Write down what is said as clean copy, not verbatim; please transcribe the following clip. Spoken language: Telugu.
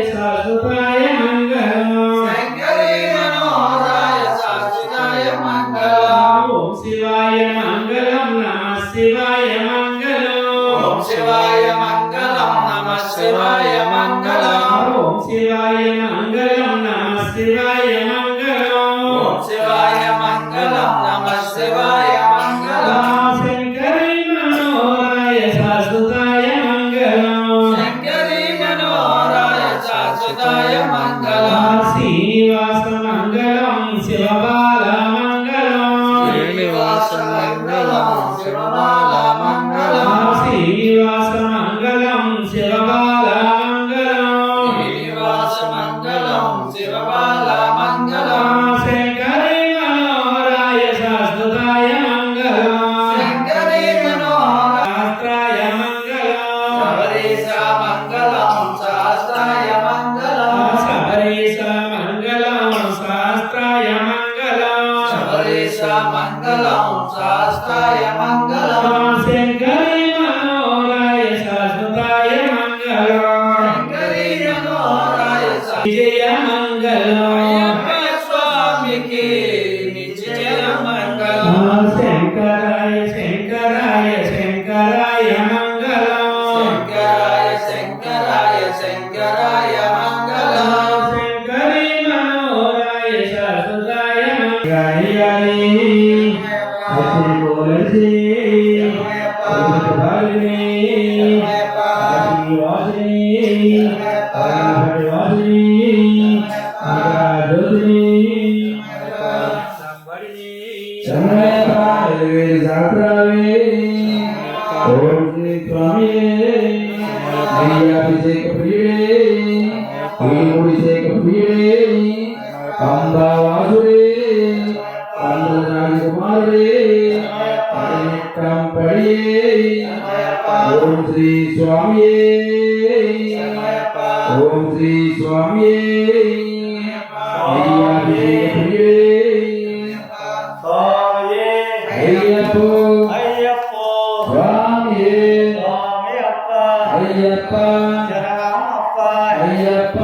శాశ్వతాయ మంగళం శంకరీ మనోహరాయ శాశ్వతాయ మంగళం ఓం శివాయ మంగళం నమః శివాయ మంగళం ఓం శివాయ మంగళం నమః శివాయ మంగళం ఓం శివాయ మంగళం నమః శివాయ మంగళం ఓం శివాయ మంగళం నమః శివాయ మంగళం శంకరీ మనోహరాయ శాశ్వతాయ మంగళం శంకరీ మనోహరాయ శాశ్వతాయ మంగళం శ్రీనివాస మంగళం శివబాల మంగళం శ్రీనివాస మంగళం శివబాల మంగళం శ్రీనివాస మంగళం శివబాల మంగళం శ్రీనివాస మంగళం శివబాల మంగళం శంకరీ మనోహరాయ శాశ్వతాయ మంగళం శంకరీ మనోహరాయ శాస్త్రాయ మంగళం శబరీశ మంగళం శాస్త్రాయ మంగళం శబరీశ మంగళం శాస్త్రాయ శబరీశ మంగళం శాస్త్రాయ మంగళం మంగళం శంకరీ మనోహరాయ శాశ్వతాయ మంగళం శంకరీ మనోహరాయ విజయ మంగళం అయ్యప్ప స్వామికి నిత్య మంగళం శంకరాయ శంకరాయ శంకరాయ మంగళం శంకరాయ శంకరాయ శంకరాయ మంగళం శంకరీ మనోహరాయ శాశ్వతాయ మంగళం బోలసి అంబావాసురే కుమారుడే ఓం శ్రీ స్వామి ఓం శ్రీ స్వామి అయ్యప్పో స్వామి అయ్యప్ప అయ్యప్ప